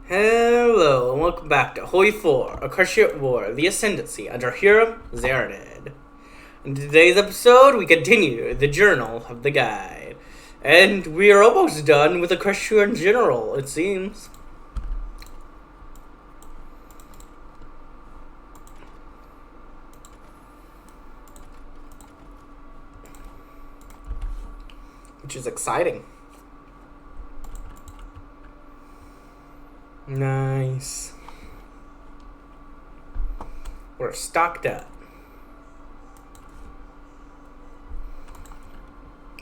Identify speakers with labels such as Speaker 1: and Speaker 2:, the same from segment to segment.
Speaker 1: Hello, and welcome back to Holy 4, Equestria War, the Ascendancy, under Hero Zaradid. In today's episode, we continue the Journal of the Guide. And we are almost done with Equestria in general, it seems. Which is exciting. Nice. We're stocked up.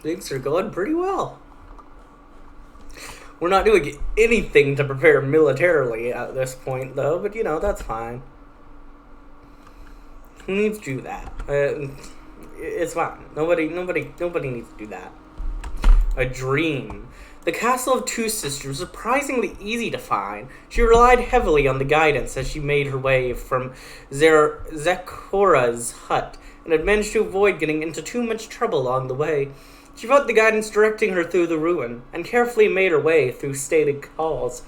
Speaker 1: Things are going pretty well. We're not doing anything to prepare militarily at this point, though, but that's fine. Who needs to do that? It's fine. Nobody needs to do that. A dream. The castle of Two Sisters was surprisingly easy to find. She relied heavily on the guidance as she made her way from Zekora's hut, and had managed to avoid getting into too much trouble along the way. She felt the guidance directing her through the ruin, and carefully made her way through stated halls,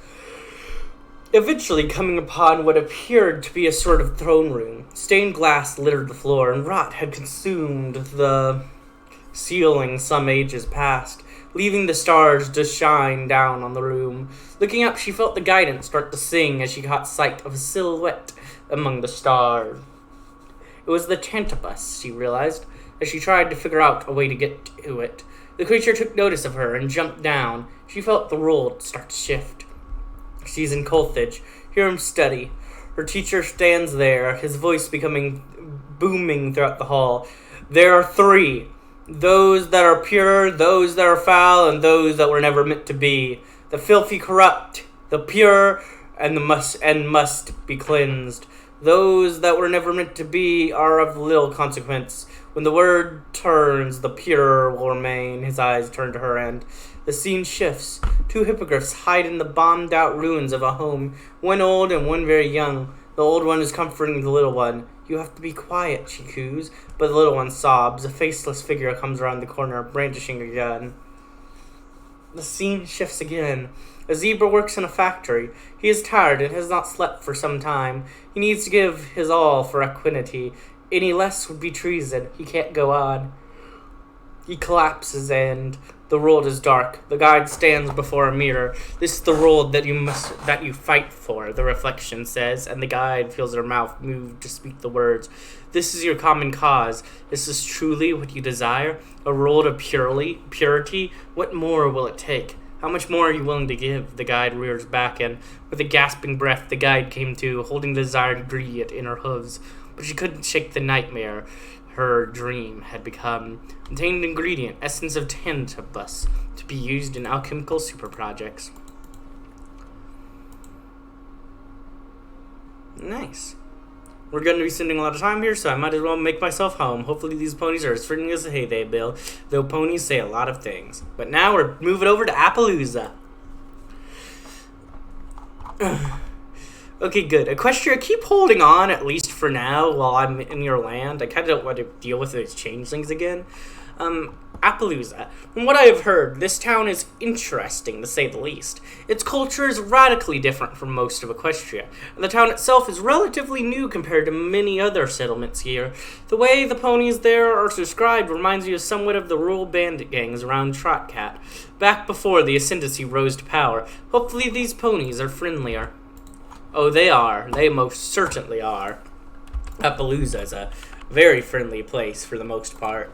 Speaker 1: eventually coming upon what appeared to be a sort of throne room. Stained glass littered the floor, and rot had consumed the ceiling some ages past, leaving the stars to shine down on the room. Looking up, she felt the guidance start to sing as she caught sight of a silhouette among the stars. It was the Tantibus, she realized, as she tried to figure out a way to get to it. The creature took notice of her and jumped down. She felt the world start to shift. She's in Colthage. Hear him study. Her teacher stands there, his voice becoming booming throughout the hall. There are three. Those that are pure, those that are foul, and those that were never meant to be. The filthy corrupt, the pure, and must be cleansed. Those that were never meant to be are of little consequence. When the word turns, the pure will remain. His eyes turn to her end. The scene shifts. Two hippogriffs hide in the bombed-out ruins of a home, one old and one very young. The old one is comforting the little one. You have to be quiet, she coos, but the little one sobs. A faceless figure comes around the corner, brandishing a gun. The scene shifts again. A zebra works in a factory. He is tired and has not slept for some time. He needs to give his all for equanimity. Any less would be treason. He can't go on. He collapses and the world is dark. The guide stands before a mirror. This is the world that you fight for, the reflection says, and the guide feels her mouth move to speak the words. This is your common cause. This is truly what you desire? A world of purity? What more will it take? How much more are you willing to give? The guide rears back, and with a gasping breath, the guide came to, holding the desired ingredient in her hooves. But she couldn't shake the nightmare her dream had become. Contained ingredient, essence of Tantibus, to be used in alchemical super projects. Nice. We're going to be spending a lot of time here, so I might as well make myself home. Hopefully these ponies are as friendly as hey they Bill, though ponies say a lot of things. But now we're moving over to Appaloosa. Okay, good. Equestria, keep holding on, at least for now, while I'm in your land. I kind of don't want to deal with those changelings again. Appaloosa. From what I have heard, this town is interesting, to say the least. Its culture is radically different from most of Equestria, and the town itself is relatively new compared to many other settlements here. The way the ponies there are described reminds me of somewhat of the rural bandit gangs around Trotcat, back before the Ascendancy rose to power. Hopefully these ponies are friendlier. Oh, they are. They most certainly are. Appaloosa is a very friendly place for the most part.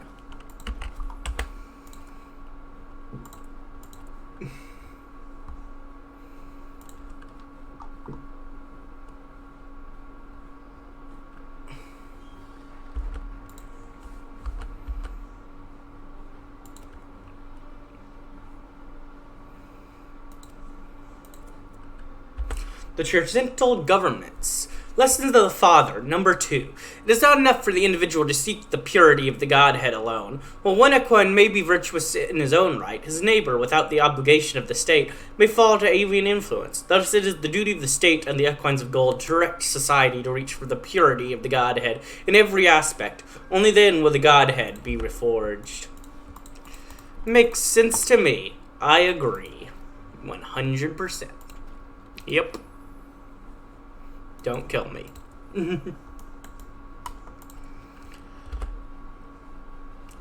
Speaker 1: The Churchill governments. Lessons of the Father, number 2. It is not enough for the individual to seek the purity of the Godhead alone. While one equine may be virtuous in his own right, his neighbor, without the obligation of the state, may fall to avian influence. Thus it is the duty of the state and the equines of gold to direct society to reach for the purity of the Godhead in every aspect. Only then will the Godhead be reforged. Makes sense to me. I agree. 100%. Yep. Don't kill me.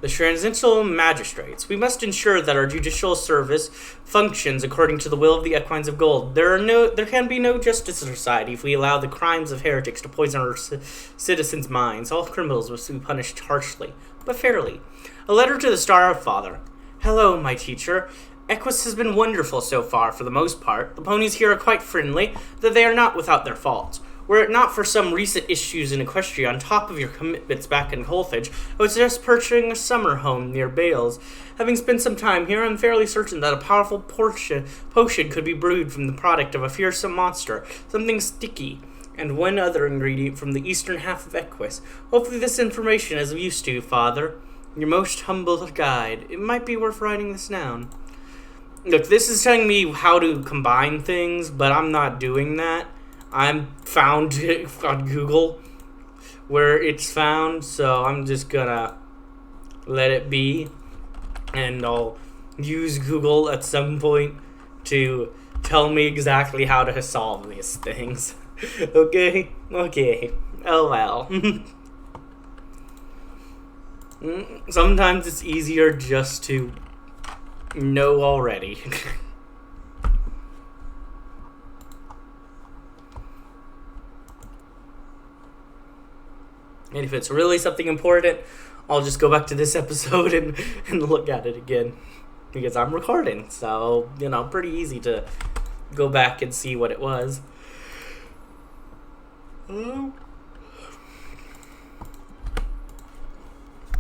Speaker 1: The transitional magistrates. We must ensure that our judicial service functions according to the will of the Equines of Gold. There can be no justice in society if we allow the crimes of heretics to poison our citizens' minds. All criminals must be punished harshly, but fairly. A letter to the Star Father. Hello, my teacher. Equus has been wonderful so far, for the most part. The ponies here are quite friendly, though they are not without their faults. Were it not for some recent issues in Equestria on top of your commitments back in Colthage, I was just purchasing a summer home near Bales. Having spent some time here, I'm fairly certain that a powerful potion could be brewed from the product of a fearsome monster, something sticky, and one other ingredient from the eastern half of Equus. Hopefully this information is of use to you, Father. Your most humble guide. It might be worth writing this down. Look, this is telling me how to combine things, but I'm not doing that. I'm found on Google where it's found, so I'm just gonna let it be, and I'll use Google at some point to tell me exactly how to solve these things. Okay? Oh well. Sometimes it's easier just to know already. And if it's really something important, I'll just go back to this episode and look at it again. Because I'm recording, so, pretty easy to go back and see what it was.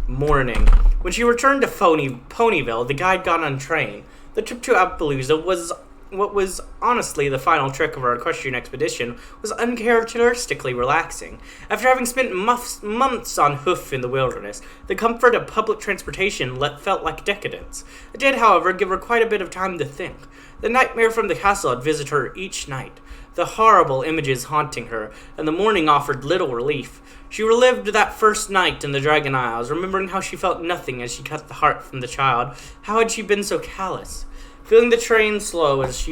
Speaker 1: Morning. When she returned to Ponyville, the guide got on train. The trip to Appaloosa was what was honestly the final trick of our equestrian expedition, was uncharacteristically relaxing. After having spent months on hoof in the wilderness, the comfort of public transportation felt like decadence. It did, however, give her quite a bit of time to think. The nightmare from the castle had visited her each night, the horrible images haunting her, and the morning offered little relief. She relived that first night in the Dragon Isles, remembering how she felt nothing as she cut the heart from the child. How had she been so callous? Feeling the train slow as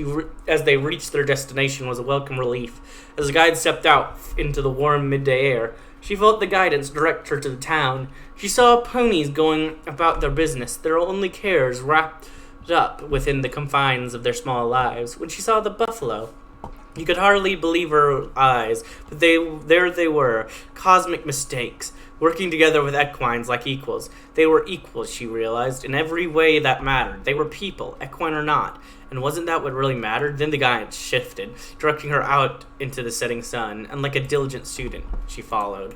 Speaker 1: they reached their destination was a welcome relief. As the guide stepped out into the warm midday air, she felt the guidance direct her to the town. She saw ponies going about their business, their only cares wrapped up within the confines of their small lives. When she saw the buffalo, you could hardly believe her eyes, but there they were, cosmic mistakes, working together with equines like equals. They were equals, she realized, in every way that mattered. They were people, equine or not. And wasn't that what really mattered? Then the guide shifted, directing her out into the setting sun, and like a diligent student, she followed.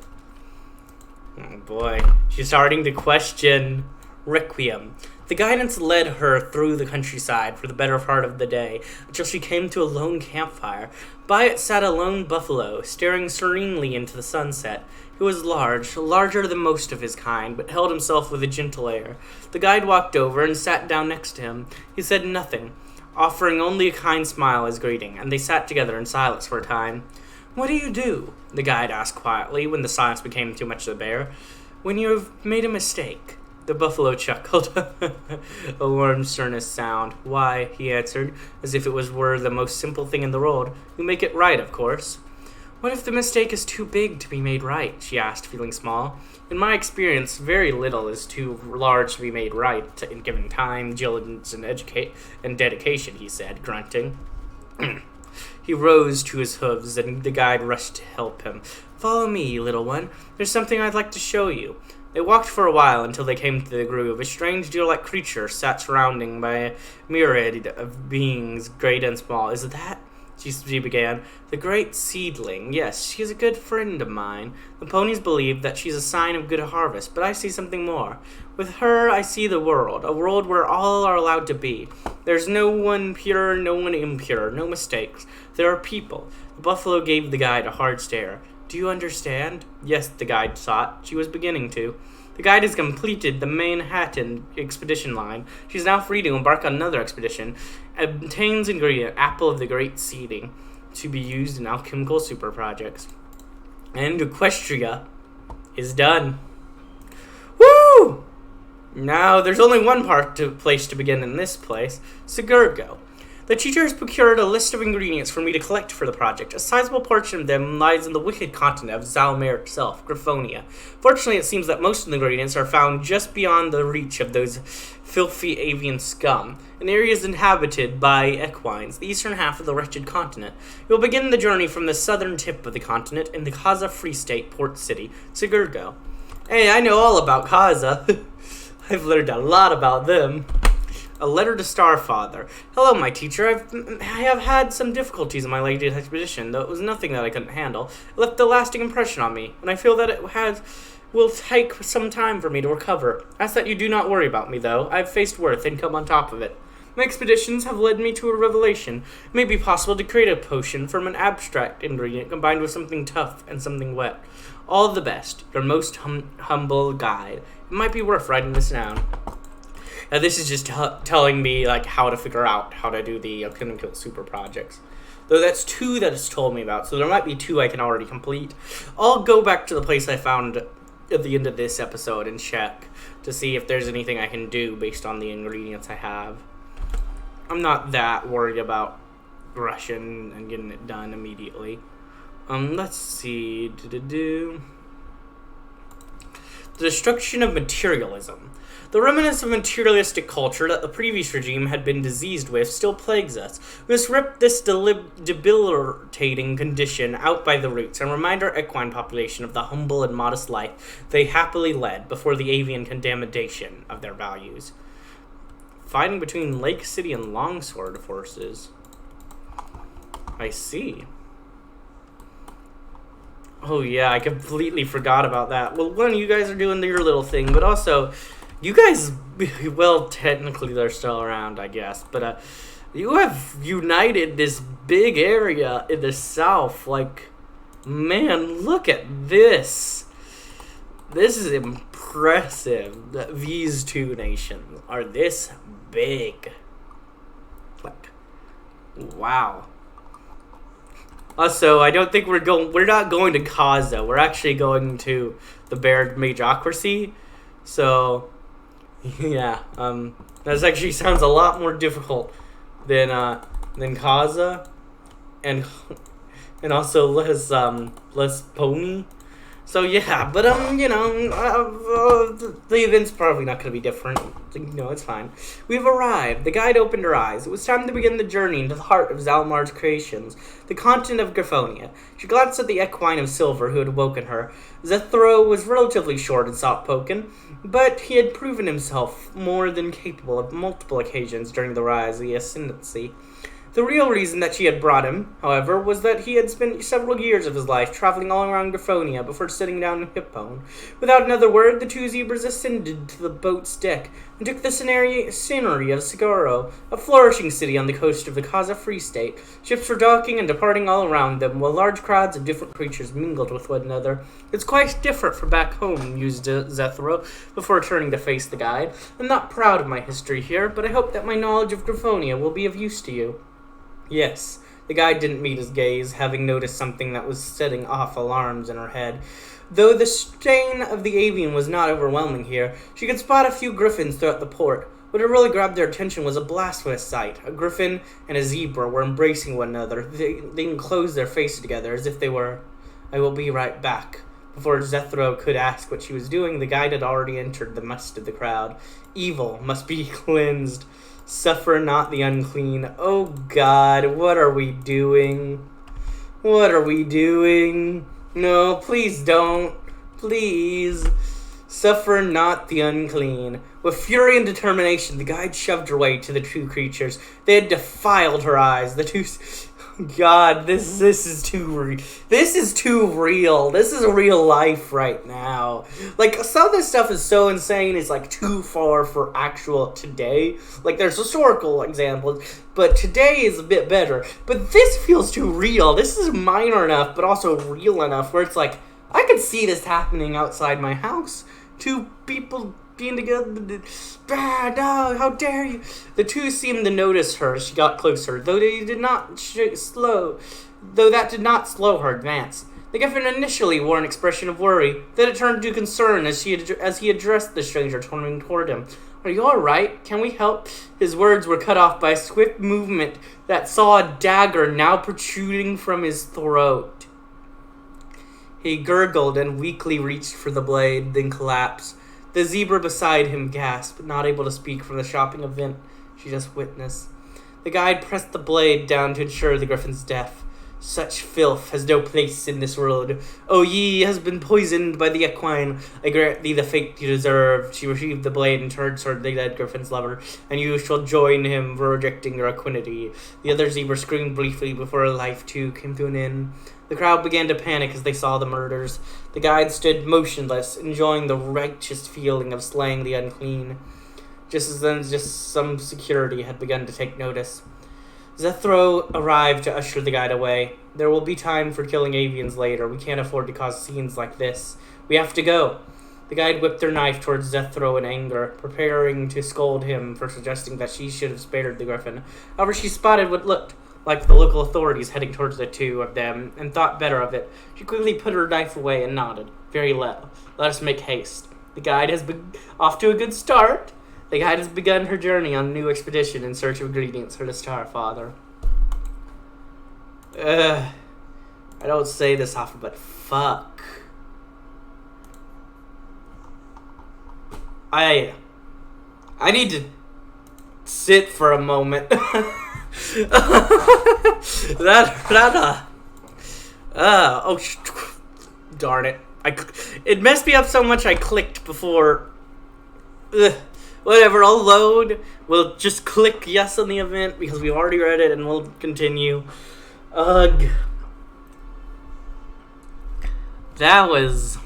Speaker 1: Oh boy, she's starting to question Requiem. The guidance led her through the countryside for the better part of the day, until she came to a lone campfire. By it sat a lone buffalo, staring serenely into the sunset. He was larger than most of his kind, but held himself with a gentle air. The guide walked over and sat down next to him. He said nothing, offering only a kind smile as greeting, and they sat together in silence for a time. "What do you do?" the guide asked quietly, when the silence became too much to bear. "When you have made a mistake." The buffalo chuckled, a warm, earnest sound. "Why," he answered, as if it were the most simple thing in the world, "you make it right, of course." "What if the mistake is too big to be made right?" she asked, feeling small. "In my experience, very little is too large to be made right, in given time, diligence, and dedication," he said, grunting. He rose to his hooves, and the guide rushed to help him. "Follow me, little one. There's something I'd like to show you." They walked for a while until they came to the grove. A strange deer-like creature sat surrounded by a myriad of beings, great and small. "Is it that?" she began. "The great seedling. Yes, she is a good friend of mine. The ponies believe that she's a sign of good harvest, but I see something more. With her, I see the world, a world where all are allowed to be. There's no one pure, no one impure, no mistakes. There are people." The buffalo gave the guide a hard stare. "Do you understand?" Yes, the guide thought. She was beginning to. The guide has completed the Manhattan expedition line. She's now free to embark on another expedition. Obtains ingredient, apple of the great seeding, to be used in alchemical super projects. And Equestria is done. Woo! Now, there's only one place to begin in this place, Sigurgo. The teacher has procured a list of ingredients for me to collect for the project. A sizable portion of them lies in the wicked continent of Zalmare itself, Griffonia. Fortunately, it seems that most of the ingredients are found just beyond the reach of those filthy avian scum, in areas inhabited by equines, the eastern half of the wretched continent. We will begin the journey from the southern tip of the continent in the Kaza Free State port city, Sigurgo. Hey, I know all about Kaza. I've learned a lot about them. A letter to Starfather. Hello, my teacher. I have had some difficulties in my latest expedition, though it was nothing that I couldn't handle. It left a lasting impression on me, and I feel that it will take some time for me to recover. Ask that you do not worry about me, though. I have faced worse and come on top of it. My expeditions have led me to a revelation. It may be possible to create a potion from an abstract ingredient combined with something tough and something wet. All the best. Your most humble guide. It might be worth writing this down. Now, this is just telling me like how to figure out how to do the clinical super projects. Though that's 2 that it's told me about, so there might be 2 I can already complete. I'll go back to the place I found at the end of this episode and check to see if there's anything I can do based on the ingredients I have. I'm not that worried about rushing and getting it done immediately. Let's see. The destruction of materialism. The remnants of materialistic culture that the previous regime had been diseased with still plagues us. We must rip this debilitating condition out by the roots and remind our equine population of the humble and modest life they happily led before the avian contamination of their values. Fighting between Lake City and Longsword forces. I see. Oh yeah, I completely forgot about that. Well, one, you guys are doing your little thing, but also, you guys, well, technically they're still around, I guess, but you have united this big area in the south. Like, man, look at this. This is impressive that these 2 nations are this big. Like, wow. Also, I don't think we're not going to Kaza. We're actually going to the Bear Majocracy. So, yeah, that actually sounds a lot more difficult than Kaza, and also less pony. So yeah, but you know, the event's probably not going to be different. No, it's fine. We've arrived. The guide opened her eyes. It was time to begin the journey into the heart of Zalmar's creations, the continent of Griffonia. She glanced at the equine of silver who had woken her. Zethro was relatively short and soft-spoken, but he had proven himself more than capable of multiple occasions during the rise of the ascendancy. The real reason that she had brought him, however, was that he had spent several years of his life traveling all around Griffonia before sitting down in Hippone. Without another word, the 2 zebras ascended to the boat's deck and took the scenery of Siguro, a flourishing city on the coast of the Kaza Free State. Ships were docking and departing all around them, while large crowds of different creatures mingled with one another. It's quite different from back home, mused Zethro, before turning to face the guide. I'm not proud of my history here, but I hope that my knowledge of Griffonia will be of use to you. Yes, the guide didn't meet his gaze, having noticed something that was setting off alarms in her head. Though the strain of the avian was not overwhelming here, she could spot a few griffins throughout the port. What had really grabbed their attention was a blasphemous sight. A griffin and a zebra were embracing one another. They enclosed their faces together as if they were, "I will be right back." Before Zethro could ask what she was doing, the guide had already entered the midst of the crowd. Evil must be cleansed. Suffer not the unclean. Oh God, what are we doing? What are we doing? No, please don't. Please. Suffer not the unclean. With fury and determination, the guide shoved her way to the 2 creatures. They had defiled her eyes. The 2... God, this is too real. This is too real. This is real life right now. Like, some of this stuff is so insane, it's like too far for actual today. Like, there's historical examples, but today is a bit better. But this feels too real. This is minor enough, but also real enough where it's like, I could see this happening outside my house. 2 people being together. No, how dare you? The 2 seemed to notice her as she got closer, though that did not slow her advance. The griffin initially wore an expression of worry, then it turned to concern as he addressed the stranger turning toward him. Are you alright? Can we help? His words were cut off by a swift movement that saw a dagger now protruding from his throat. He gurgled and weakly reached for the blade, then collapsed. The zebra beside him gasped, not able to speak from the shocking event she just witnessed. The guide pressed the blade down to ensure the griffin's death. Such filth has no place in this world. O ye has been poisoned by the equine. I grant thee the fate you deserve. She retrieved the blade and turned toward the dead griffin's lover, and you shall join him for rejecting your equinity. The other zebra screamed briefly before her life, too, came to an end. The crowd began to panic as they saw the murders. The guide stood motionless, enjoying the righteous feeling of slaying the unclean. Just as then, some security had begun to take notice. Zethro arrived to usher the guide away. There will be time for killing avians later. We can't afford to cause scenes like this. We have to go. The guide whipped her knife towards Zethro in anger, preparing to scold him for suggesting that she should have spared the griffin. However, she spotted what looked like the local authorities heading towards the two of them, and thought better of it. She quickly put her knife away and nodded. Very well. Let us make haste. The guide has been off to a good start. The guide has begun her journey on a new expedition in search of ingredients for the Starfather. I don't say this often, but fuck. I need to sit for a moment. Darn it. It messed me up so much I clicked before. Whatever, I'll load. We'll just click yes on the event because we've already read it and we'll continue. Ugh. That was...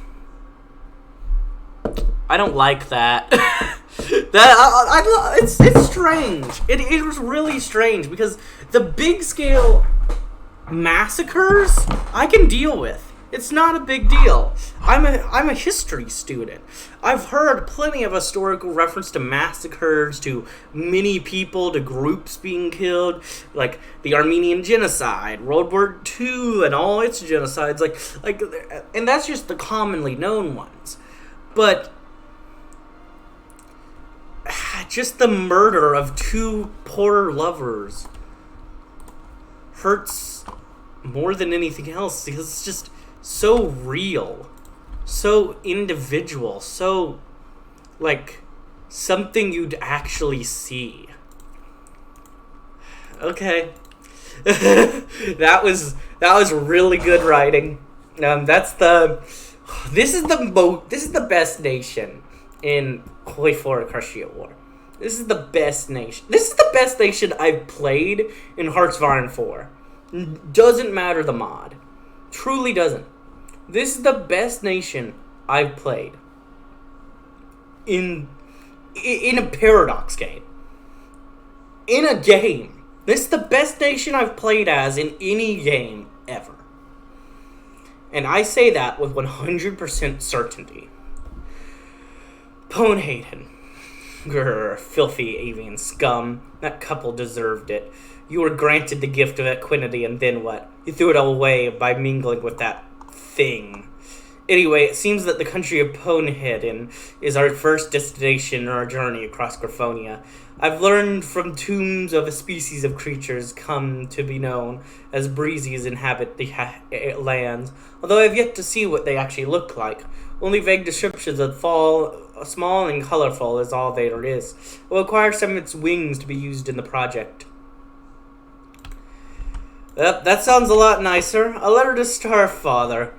Speaker 1: I don't like that. It's strange. It was really strange because the big scale massacres I can deal with. It's not a big deal. I'm a history student. I've heard plenty of historical reference to massacres, to many people, to groups being killed, like the Armenian genocide, World War II, and all its genocides, like, and that's just the commonly known ones. But just the murder of two poor lovers hurts more than anything else because it's just so real, so individual, so like something you'd actually see. Okay. that was really good writing. This is the best nation in Hoi 4 Cruciate War. This is the best nation. This is the best nation I've played in Heartsvarn 4. Doesn't matter the mod. Truly doesn't. This is the best nation I've played in a Paradox game. In a game. This is the best nation I've played as in any game ever. And I say that with 100% certainty. Ponehaden. Grr, filthy avian scum. That couple deserved it. You were granted the gift of equinity, and then what? You threw it all away by mingling with that thing. Anyway, it seems that the country of Ponehaden is our first destination in our journey across Griffonia. I've learned from tombs of a species of creatures come to be known as breezies inhabit the lands, although I've yet to see what they actually look like. Only vague descriptions of small and colorful is all there is. It will require some of its wings to be used in the project. That sounds a lot nicer. A letter to Starfather.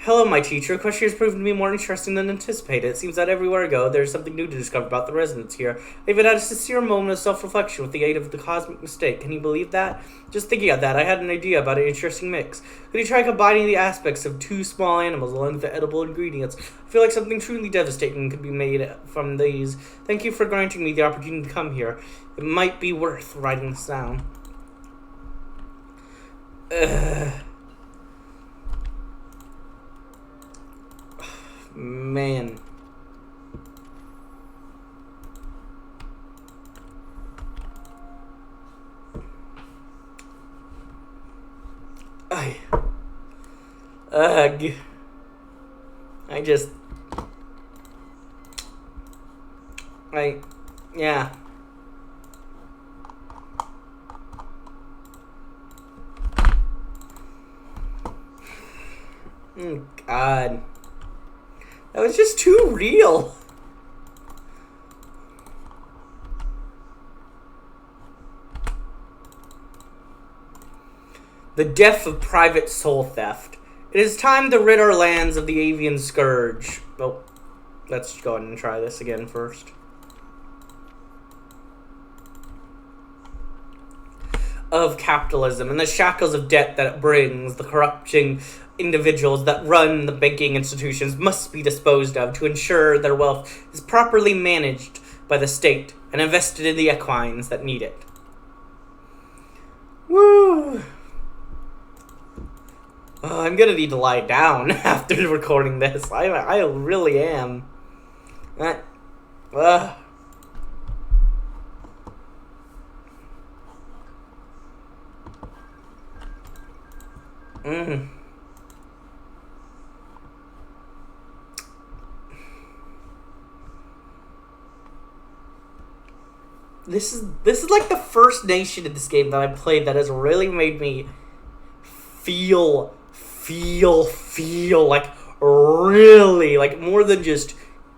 Speaker 1: Hello, my teacher. Equestria has proven to be more interesting than anticipated. It seems that everywhere I go, there's something new to discover about the residents here. I even had a sincere moment of self-reflection with the aid of the cosmic mistake. Can you believe that? Just thinking of that, I had an idea about an interesting mix. Could you try combining the aspects of two small animals along with the edible ingredients? I feel like something truly devastating could be made from these. Thank you for granting me the opportunity to come here. It might be worth writing this down. Man. Yeah. Oh, God. That was just too real. The death of private soul theft. It is time to rid our lands of the avian scourge. Oh, let's go ahead and try this again first. Of capitalism and the shackles of debt that it brings, the corrupting individuals that run the banking institutions must be disposed of to ensure their wealth is properly managed by the state and invested in the equines that need it. Woo! Oh, I'm gonna need to lie down after recording this. I really am. This is like the first nation in this game that I played that has really made me feel like really like more than just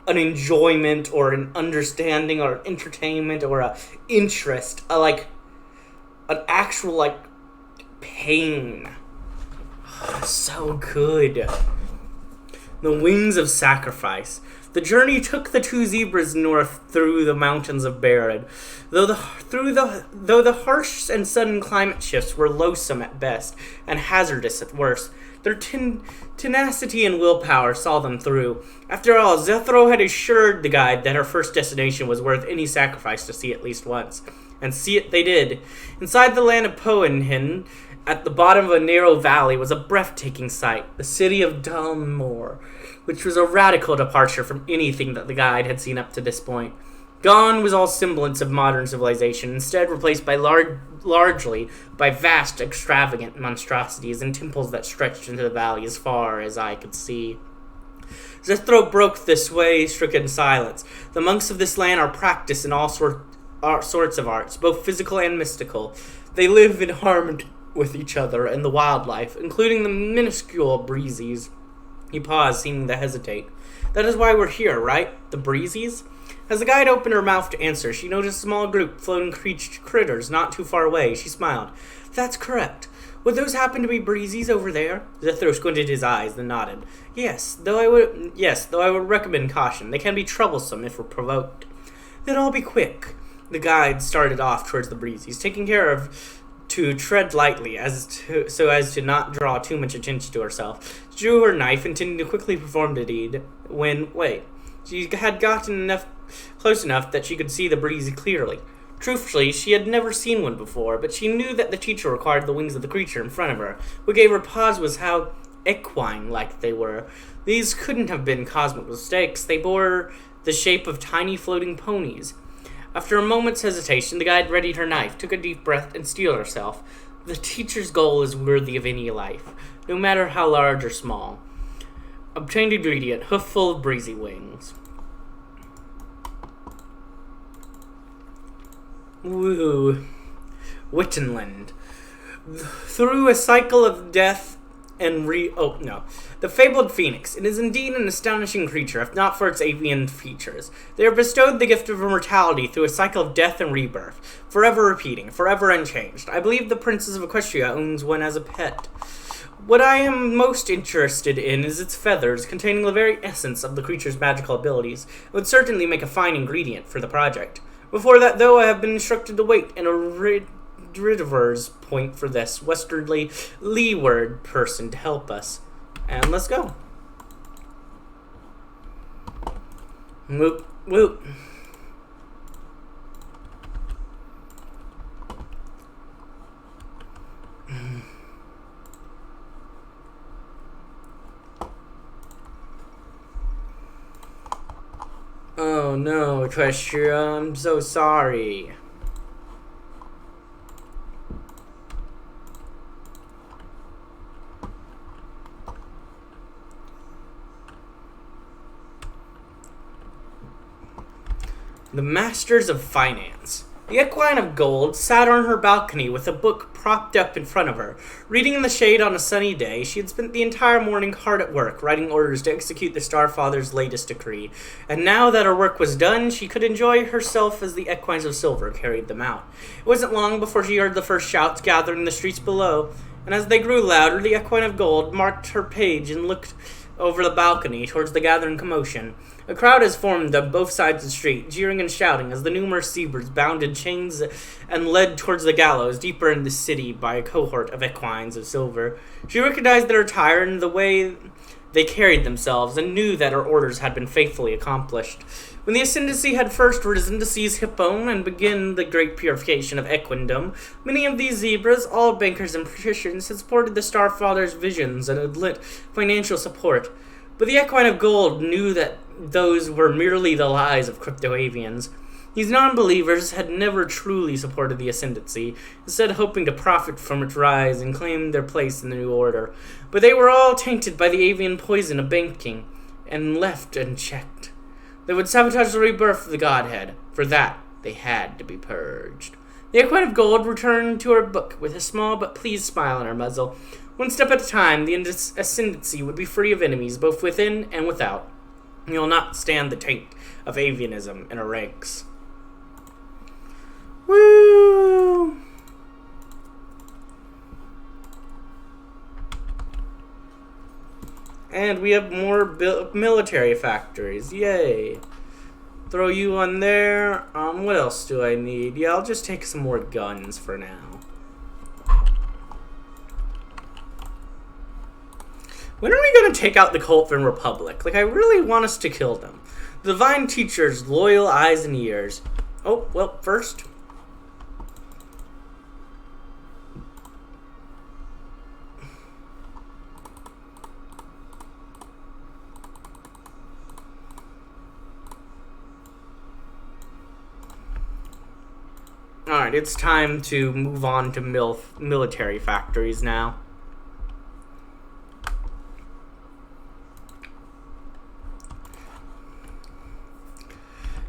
Speaker 1: an enjoyment or an understanding or entertainment or a interest, like an actual like pain. So good. The Wings of Sacrifice. The journey took the two zebras north through the mountains of Barad. Though the harsh and sudden climate shifts were loathsome at best and hazardous at worst, their tenacity and willpower saw them through. After all, Zethro had assured the guide that her first destination was worth any sacrifice to see at least once. And see it they did. Inside the land of Poenhin, at the bottom of a narrow valley, was a breathtaking sight, the city of Dalmor, which was a radical departure from anything that the guide had seen up to this point. Gone was all semblance of modern civilization, instead replaced by largely by vast, extravagant monstrosities and temples that stretched into the valley as far as eye could see. Zethro broke the sway-stricken silence. The monks of this land are practiced in all sorts of arts, both physical and mystical. They live in harmony with each other and the wildlife, including the minuscule breezies. He paused, seeming to hesitate. That is why we're here, right? The breezies? As the guide opened her mouth to answer, she noticed a small group floating critters not too far away. She smiled. That's correct. Would those happen to be breezies over there? Zethro squinted his eyes, then nodded. Yes, though I would recommend caution. They can be troublesome if we're provoked. Then I'll be quick. The guide started off towards the breezies, taking care to tread lightly so as to not draw too much attention to herself. She drew her knife, intending to quickly perform the deed, she had gotten close enough that she could see the breeze clearly. Truthfully, she had never seen one before, but she knew that the teacher required the wings of the creature in front of her. What gave her pause was how equine-like they were. These couldn't have been cosmic mistakes. They bore the shape of tiny floating ponies. After a moment's hesitation, the guide readied her knife, took a deep breath, and steeled herself. The teacher's goal is worthy of any life, no matter how large or small. Obtained ingredient, hoof full of breezy wings. Woo. Wittenland. Through a cycle of death and the fabled phoenix. It is indeed an astonishing creature, if not for its avian features. They are bestowed the gift of immortality through a cycle of death and rebirth, forever repeating, forever unchanged. I believe the Princess of Equestria owns one as a pet. What I am most interested in is its feathers, containing the very essence of the creature's magical abilities. It would certainly make a fine ingredient for the project. Before that, though, I have been instructed to wait in a River's point for this westernly leeward person to help us. And let's go. Whoop, whoop. Oh no, Equestria, I'm so sorry. The Masters of Finance. The Equine of Gold sat on her balcony with a book propped up in front of her. Reading in the shade on a sunny day, she had spent the entire morning hard at work, writing orders to execute the Starfather's latest decree. And now that her work was done, she could enjoy herself as the Equines of Silver carried them out. It wasn't long before she heard the first shouts gathering in the streets below, and as they grew louder, the Equine of Gold marked her page and looked over the balcony towards the gathering commotion. A crowd has formed on both sides of the street, jeering and shouting as the numerous seabirds bounded chains and led towards the gallows deeper in the city by a cohort of equines of silver. She recognized their attire and the way they carried themselves, and knew that her orders had been faithfully accomplished. When the ascendancy had first risen to seize Hippone and begin the great purification of Equindom, many of these zebras, all bankers and patricians, had supported the Starfather's visions and had lent financial support. But the Equine of Gold knew that those were merely the lies of crypto-avians. These non-believers had never truly supported the ascendancy, instead hoping to profit from its rise and claim their place in the new order. But they were all tainted by the avian poison of banking, and left unchecked. They would sabotage the rebirth of the Godhead. For that, they had to be purged. The Equine of Gold returned to her book with a small but pleased smile on her muzzle. One step at a time, the ascendancy would be free of enemies, both within and without. You will not stand the taint of avianism in her ranks. Woo! And we have more military factories. Yay! Throw you on there. What else do I need? Yeah, I'll just take some more guns for now. When are we going to take out the Colthaginian Republic? I really want us to kill them. The Divine Teacher's loyal eyes and ears. Oh, well, first. Alright, it's time to move on to military factories now.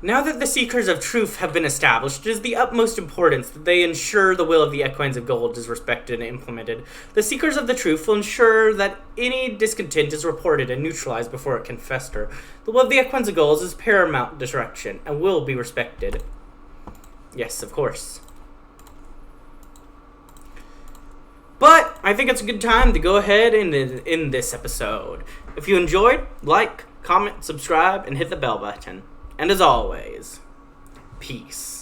Speaker 1: Now that the Seekers of Truth have been established, it is the utmost importance that they ensure the will of the Equines of Gold is respected and implemented. The Seekers of the Truth will ensure that any discontent is reported and neutralized before it can fester. The will of the Equines of Gold is paramount direction and will be respected. Yes, of course. But I think it's a good time to go ahead and end this episode. If you enjoyed, like, comment, subscribe, and hit the bell button. And as always, peace.